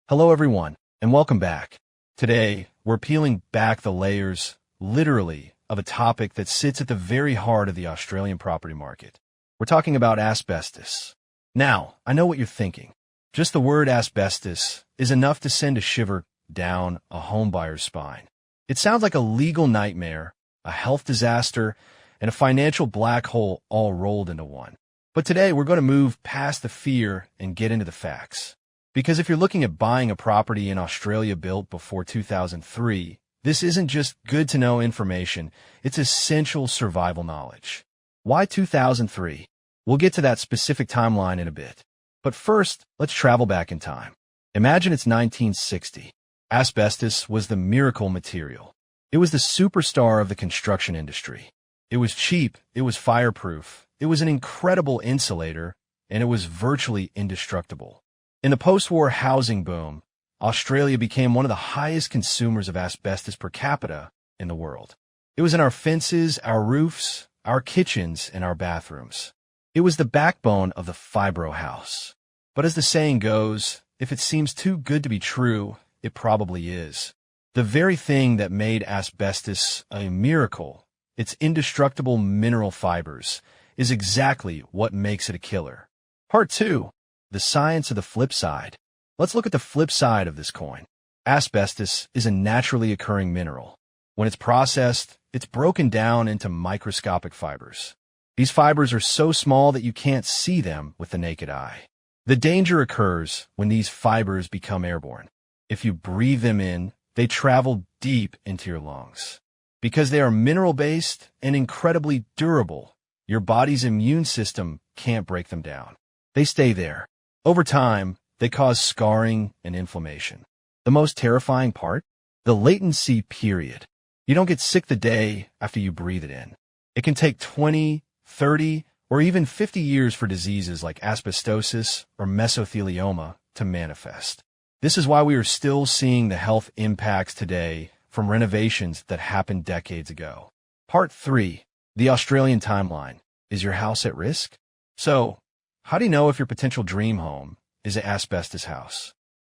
Hello everyone, and welcome back. Today, we're peeling back the layers, literally, of a topic that sits at the very heart of the Australian property market. We're talking about asbestos. Now, I know what you're thinking. Just the word asbestos is enough to send a shiver down a homebuyer's spine. It sounds like a legal nightmare, a health disaster, and a financial black hole all rolled into one. But today, we're going to move past the fear and get into the facts. Because if you're looking at buying a property in Australia built before 2003, this isn't just good-to-know information, it's essential survival knowledge. Why 2003? We'll get to that specific timeline in a bit. But first, let's travel back in time. Imagine it's 1960. Asbestos was the miracle material. It was the superstar of the construction industry. It was cheap, it was fireproof, it was an incredible insulator, and it was virtually indestructible. In the post-war housing boom, Australia became one of the highest consumers of asbestos per capita in the world. It was in our fences, our roofs, our kitchens, and our bathrooms. It was the backbone of the fibro house. But as the saying goes, if it seems too good to be true, it probably is. The very thing that made asbestos a miracle, its indestructible mineral fibers, is exactly what makes it a killer. Part 2. The science of the flip side. Let's look at the flip side of this coin. Asbestos is a naturally occurring mineral. When it's processed, it's broken down into microscopic fibers. These fibers are so small that you can't see them with the naked eye. The danger occurs when these fibers become airborne. If you breathe them in, they travel deep into your lungs. Because they are mineral-based and incredibly durable, your body's immune system can't break them down. They stay there. Over time, they cause scarring and inflammation. The most terrifying part? The latency period. You don't get sick the day after you breathe it in. It can take 20, 30, or even 50 years for diseases like asbestosis or mesothelioma to manifest. This is why we are still seeing the health impacts today from renovations that happened decades ago. Part 3. The Australian timeline. Is your house at risk? So, how do you know if your potential dream home is an asbestos house?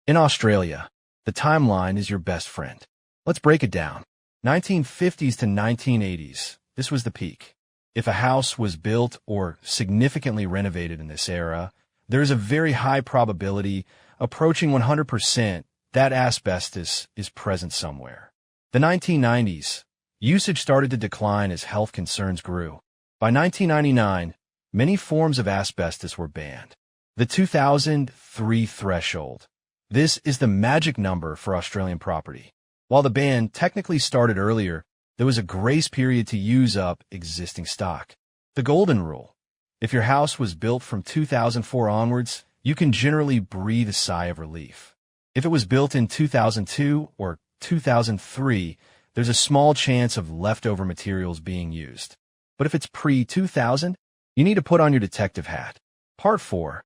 In Australia, the timeline is your best friend. Let's break it down. 1950s to 1980s, this was the peak. If a house was built or significantly renovated in this era, there is a very high probability, approaching 100%, that asbestos is present somewhere. The 1990s, usage started to decline as health concerns grew. By 1999, many forms of asbestos were banned. The 2003 threshold. This is the magic number for Australian property. While the ban technically started earlier, there was a grace period to use up existing stock. The golden rule. If your house was built from 2004 onwards, you can generally breathe a sigh of relief. If it was built in 2002 or 2003, there's a small chance of leftover materials being used. But if it's pre-2000, you need to put on your detective hat. Part 4.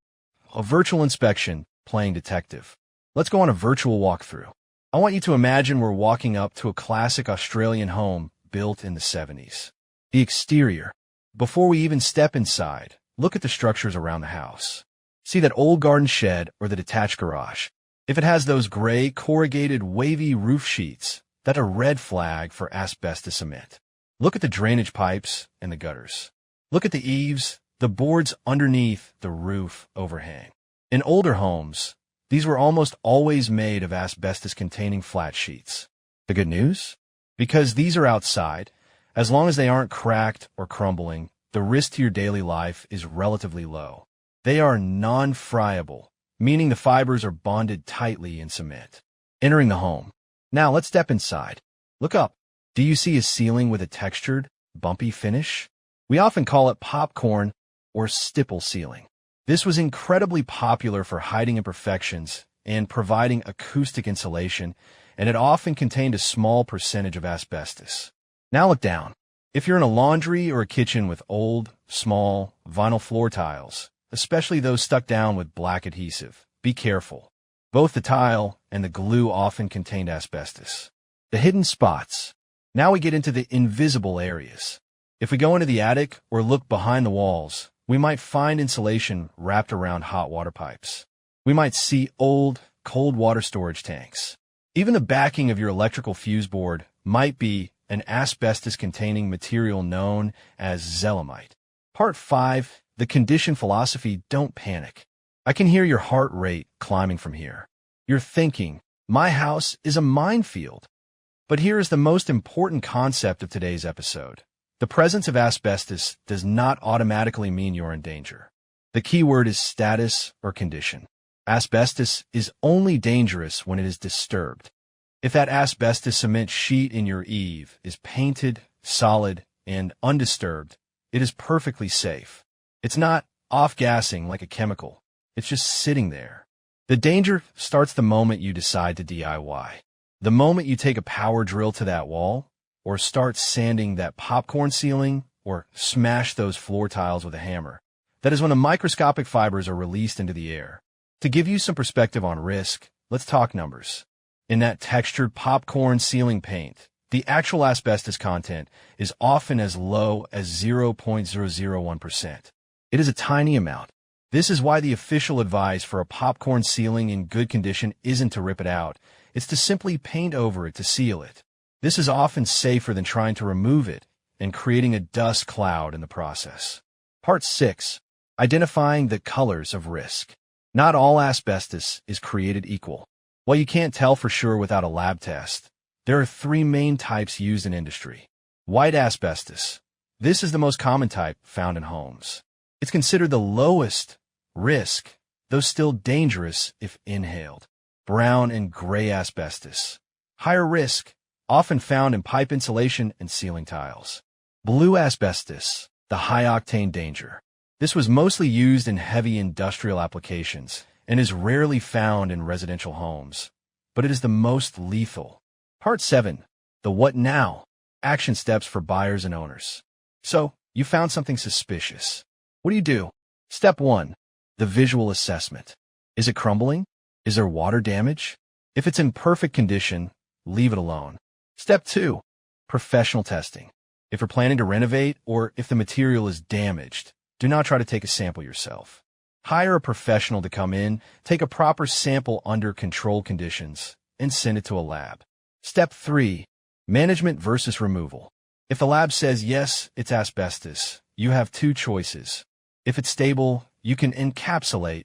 A virtual inspection, playing detective. Let's go on a virtual walkthrough. I want you to imagine we're walking up to a classic Australian home built in the 70s. The exterior. Before we even step inside, look at the structures around the house. See that old garden shed or the detached garage. If it has those gray, corrugated, wavy roof sheets, that's a red flag for asbestos cement. Look at the drainage pipes and the gutters. Look at the eaves, the boards underneath the roof overhang. In older homes, these were almost always made of asbestos-containing flat sheets. The good news? Because these are outside, as long as they aren't cracked or crumbling, the risk to your daily life is relatively low. They are non-friable, meaning the fibers are bonded tightly in cement. Entering the home. Now let's step inside. Look up. Do you see a ceiling with a textured, bumpy finish? We often call it popcorn or stipple ceiling. This was incredibly popular for hiding imperfections and providing acoustic insulation, and it often contained a small percentage of asbestos. Now look down. If you're in a laundry or a kitchen with old, small, vinyl floor tiles, especially those stuck down with black adhesive, be careful. Both the tile and the glue often contained asbestos. The hidden spots. Now we get into the invisible areas. If we go into the attic or look behind the walls, we might find insulation wrapped around hot water pipes. We might see old, cold water storage tanks. Even the backing of your electrical fuse board might be an asbestos-containing material known as zeolite. Part 5. The condition philosophy. Don't panic. I can hear your heart rate climbing from here. You're thinking, my house is a minefield. But here is the most important concept of today's episode. The presence of asbestos does not automatically mean you're in danger. The key word is status or condition. Asbestos is only dangerous when it is disturbed. If that asbestos cement sheet in your eave is painted, solid, and undisturbed, it is perfectly safe. It's not off-gassing like a chemical. It's just sitting there. The danger starts the moment you decide to DIY. The moment you take a power drill to that wall, or start sanding that popcorn ceiling, or smash those floor tiles with a hammer. That is when the microscopic fibers are released into the air. To give you some perspective on risk, let's talk numbers. In that textured popcorn ceiling paint, the actual asbestos content is often as low as 0.001%. It is a tiny amount. This is why the official advice for a popcorn ceiling in good condition isn't to rip it out. It's to simply paint over it to seal it. This is often safer than trying to remove it and creating a dust cloud in the process. Part 6. Identifying the colors of risk. Not all asbestos is created equal. While you can't tell for sure without a lab test, there are 3 main types used in industry. White asbestos. This is the most common type found in homes. It's considered the lowest risk, though still dangerous if inhaled. Brown and gray asbestos. Higher risk, often found in pipe insulation and ceiling tiles. Blue asbestos, the high-octane danger. This was mostly used in heavy industrial applications and is rarely found in residential homes, but it is the most lethal. Part 7. The what now? Action steps for buyers and owners. So, you found something suspicious. What do you do? Step 1. The visual assessment. Is it crumbling? Is there water damage? If it's in perfect condition, leave it alone. Step 2. Professional testing. If you're planning to renovate or if the material is damaged, do not try to take a sample yourself. Hire a professional to come in, take a proper sample under controlled conditions, and send it to a lab. Step 3. Management versus removal. If the lab says yes, it's asbestos, you have 2 choices. If it's stable, you can encapsulate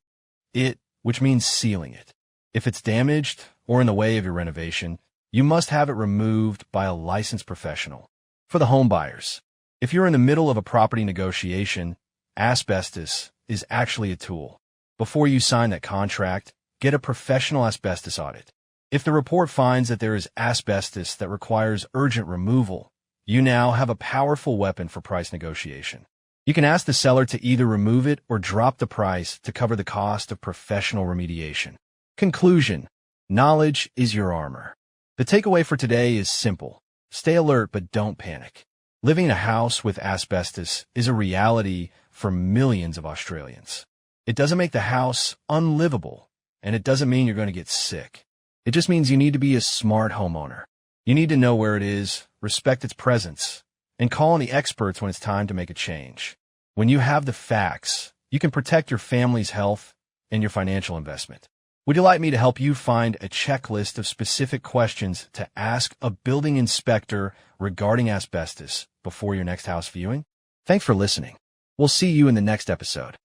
it, which means sealing it. If it's damaged or in the way of your renovation, you must have it removed by a licensed professional. For the home buyers, if you're in the middle of a property negotiation, asbestos is actually a tool. Before you sign that contract, get a professional asbestos audit. If the report finds that there is asbestos that requires urgent removal, you now have a powerful weapon for price negotiation. You can ask the seller to either remove it or drop the price to cover the cost of professional remediation. Conclusion. Knowledge is your armor. The takeaway for today is simple. Stay alert, but don't panic. Living in a house with asbestos is a reality for millions of Australians. It doesn't make the house unlivable, and it doesn't mean you're going to get sick. It just means you need to be a smart homeowner. You need to know where it is, respect its presence, and call on the experts when it's time to make a change. When you have the facts, you can protect your family's health and your financial investment. Would you like me to help you find a checklist of specific questions to ask a building inspector regarding asbestos before your next house viewing? Thanks for listening. We'll see you in the next episode.